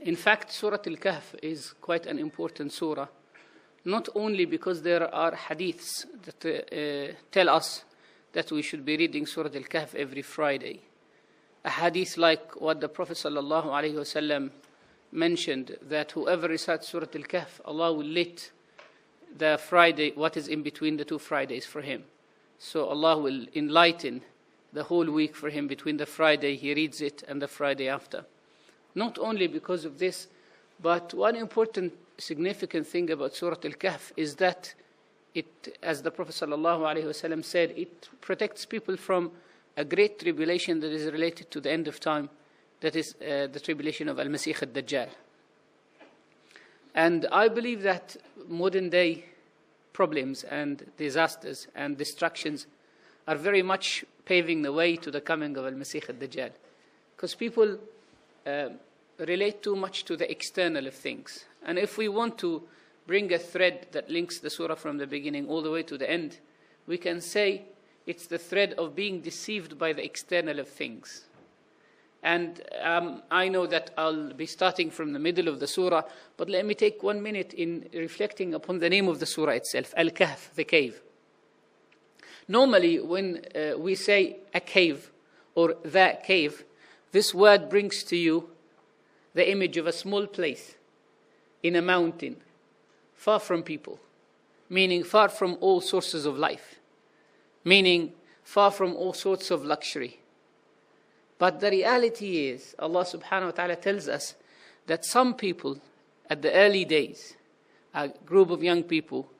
In fact, Surah Al-Kahf is quite an important surah, not only because there are hadiths that tell us that we should be reading Surah Al-Kahf every Friday. A hadith like what the Prophet ﷺ mentioned, that whoever recites Surah Al-Kahf, Allah will lit the Friday, what is in between the two Fridays for him. So Allah will enlighten the whole week for him between the Friday he reads it and the Friday after. Not only because of this, but one important significant thing about Surah Al-Kahf is that it, as the Prophet ﷺ said, it protects people from a great tribulation that is related to the end of time, that is the tribulation of Al-Masih al-Dajjal. And I believe that modern day problems and disasters and destructions are very much paving the way to the coming of Al-Masih al-Dajjal. Because people relate too much to the external of things. And if we want to bring a thread that links the surah from the beginning all the way to the end, we can say it's the thread of being deceived by the external of things. And I know that I'll be starting from the middle of the surah, but let me take 1 minute in reflecting upon the name of the surah itself, Al-Kahf, the cave. Normally, when we say a cave or the cave, this word brings to you the image of a small place in a mountain, far from people, meaning far from all sources of life, meaning far from all sorts of luxury. But the reality is, Allah subhanahu wa ta'ala tells us that some people at the early days, a group of young people,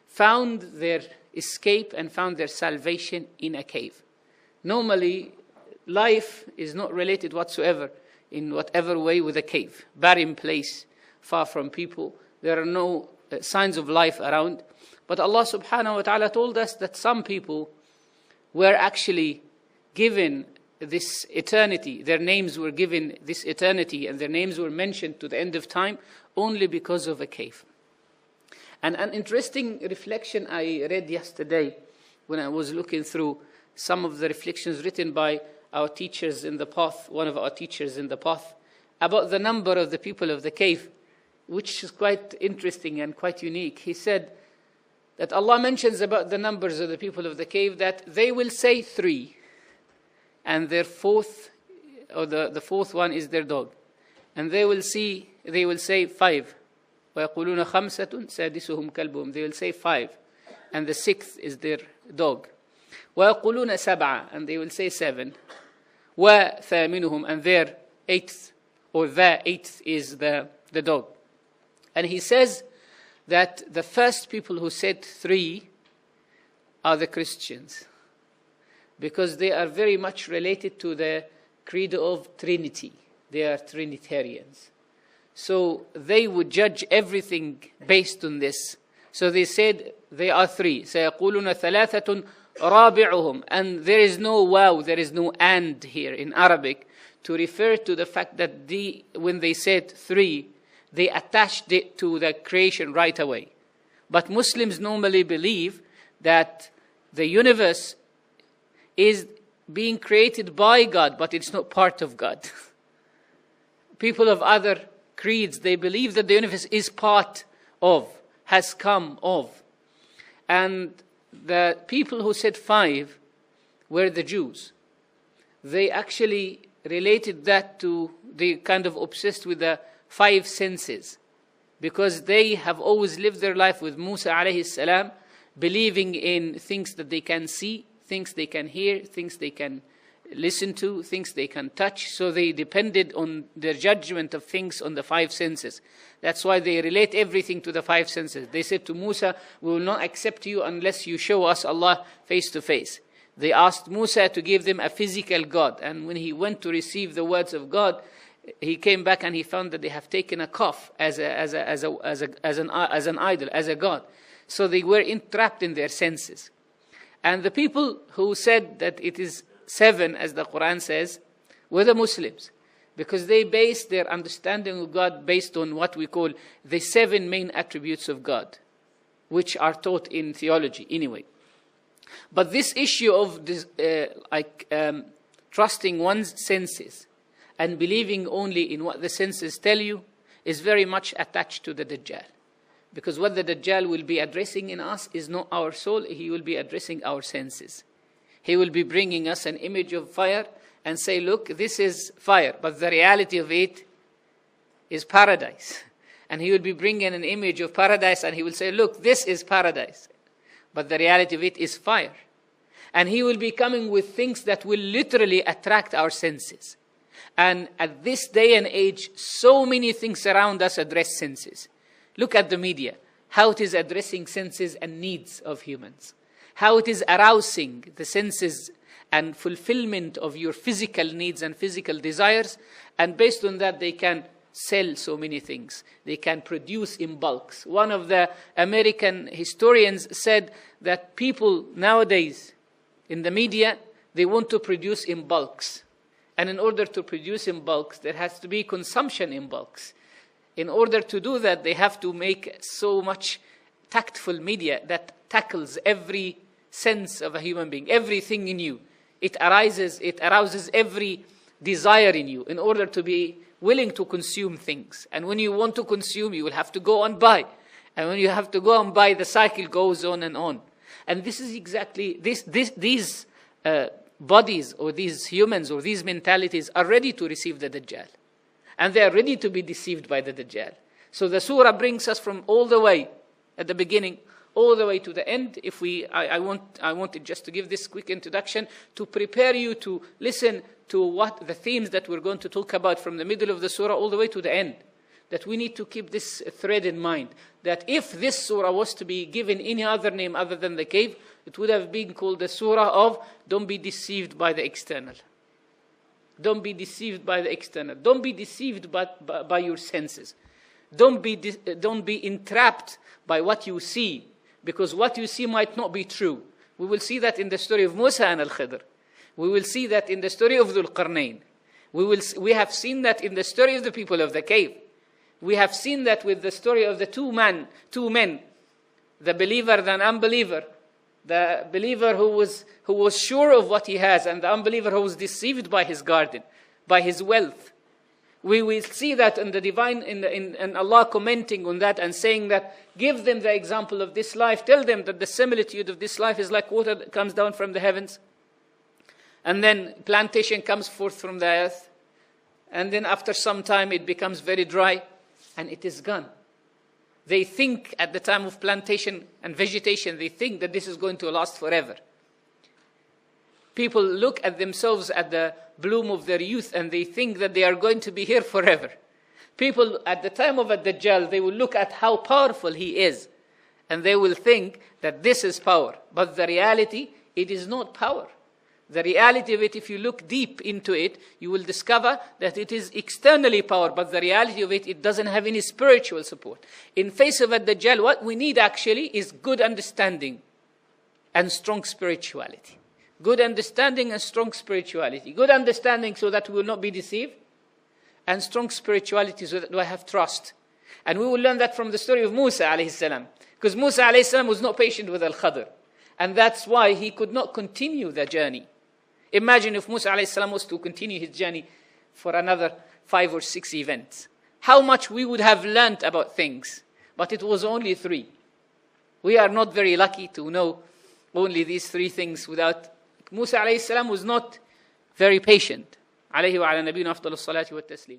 found their escape and found their salvation in a cave. Normally, life is not related whatsoever in whatever way with a cave. Barren place, far from people. There are no signs of life around. But Allah subhanahu wa ta'ala told us that some people were actually given this eternity. Their names were given this eternity and their names were mentioned to the end of time only because of a cave. And an interesting reflection I read yesterday when I was looking through some of the reflections written by our teachers in the path, one of our teachers in the path, about the number of the people of the cave, which is quite interesting and quite unique. He said that Allah mentions about the numbers of the people of the cave that they will say 3, and their fourth, or the fourth one is their dog. And they will say 5. وَيَقُولُونَ خَمْسَةٌ سَادِسُهُمْ كَلْبُهُمْ. They will say 5, and the 6th is their dog. وَيَقُولُونَ 7, and they will say 7. وَثَامِنُهُمْ, and their 8th, or the 8th is the dog. And he says that the first people who said 3 are the Christians, because they are very much related to the credo of Trinity. They are Trinitarians. So they would judge everything based on this. So they said they are 3. سَيَقُولُونَ ثَلَاثَةٌ رَابِعُهُمْ. And there is no wow, there is no and here in Arabic to refer to the fact that when they said 3, they attached it to the creation right away. But Muslims normally believe that the universe is being created by God, but it's not part of God. People of other creeds, they believe that the universe is part of, has come of. And the people who said 5 were the Jews. They actually related that to, they kind of obsessed with the 5 senses, because they have always lived their life with Musa alayhi salam, believing in things that they can see, things they can hear, things they can listen to, things they can touch. So they depended on their judgment of things on the 5 senses. That's why they relate everything to the 5 senses. They said to Musa, we will not accept you unless you show us Allah face to face. They asked Musa to give them a physical God. And when he went to receive the words of God, he came back and he found that they have taken a Kahf as an idol, as a God. So they were entrapped in their senses. And the people who said that it is 7, as the Quran says, were the Muslims, because they based their understanding of God based on what we call the 7 main attributes of God, which are taught in theology anyway. But this issue of this, trusting one's senses and believing only in what the senses tell you is very much attached to the Dajjal. Because what the Dajjal will be addressing in us is not our soul, he will be addressing our senses. He will be bringing us an image of fire and say, look, this is fire, but the reality of it is paradise. And he will be bringing an image of paradise and he will say, look, this is paradise, but the reality of it is fire. And he will be coming with things that will literally attract our senses. And at this day and age, so many things around us address senses. Look at the media, how it is addressing senses and needs of humans. How it is arousing the senses and fulfillment of your physical needs and physical desires. And based on that, they can sell so many things. They can produce in bulks. One of the American historians said that people nowadays in the media, they want to produce in bulks. And in order to produce in bulks, there has to be consumption in bulks. In order to do that, they have to make so much tactful media that tackles every sense of a human being, everything in you. It arouses every desire in you in order to be willing to consume things. And when you want to consume, you will have to go and buy. And when you have to go and buy, the cycle goes on and on. And this is exactly, these bodies or these humans or these mentalities are ready to receive the Dajjal. And they are ready to be deceived by the Dajjal. So the surah brings us from all the way at the beginning, all the way to the end. I wanted just to give this quick introduction to prepare you to listen to what the themes that we're going to talk about from the middle of the surah all the way to the end. That we need to keep this thread in mind. That if this surah was to be given any other name other than the cave, it would have been called the surah of don't be deceived by the external. Don't be deceived by the external. Don't be deceived by your senses. Don't be entrapped by what you see, because what you see might not be true. We will see that in the story of Musa and Al-Khidr. We will see that in the story of Dhul Qarnayn. We have seen that in the story of the people of the cave. We have seen that with the story of the two men, the believer and unbeliever. The believer who was sure of what he has, and the unbeliever who was deceived by his garden, by his wealth. We will see that in the divine, in Allah commenting on that and saying that, give them the example of this life. Tell them that the similitude of this life is like water that comes down from the heavens. And then plantation comes forth from the earth. And then after some time it becomes very dry and it is gone. They think at the time of plantation and vegetation, they think that this is going to last forever. People look at themselves at the bloom of their youth and they think that they are going to be here forever. People at the time of Ad-Dajjal, they will look at how powerful he is and they will think that this is power. But the reality, it is not power. The reality of it, if you look deep into it, you will discover that it is externally power, but the reality of it, it doesn't have any spiritual support. In face of Ad-Dajjal, what we need actually is good understanding and strong spirituality. Good understanding and strong spirituality. Good understanding so that we will not be deceived, and strong spirituality so that we have trust. And we will learn that from the story of Musa alayhi salam. Because Musa alayhi salam was not patient with Al-Khidr. And that's why he could not continue the journey. Imagine if Musa alayhi salam was to continue his journey for another 5 or 6 events. How much we would have learnt about things. But it was only 3. We are not very lucky to know only these 3 things without. Musa alayhi salam was not very patient. Alayhi wa ala nabiyina afdalus salati wa taslim.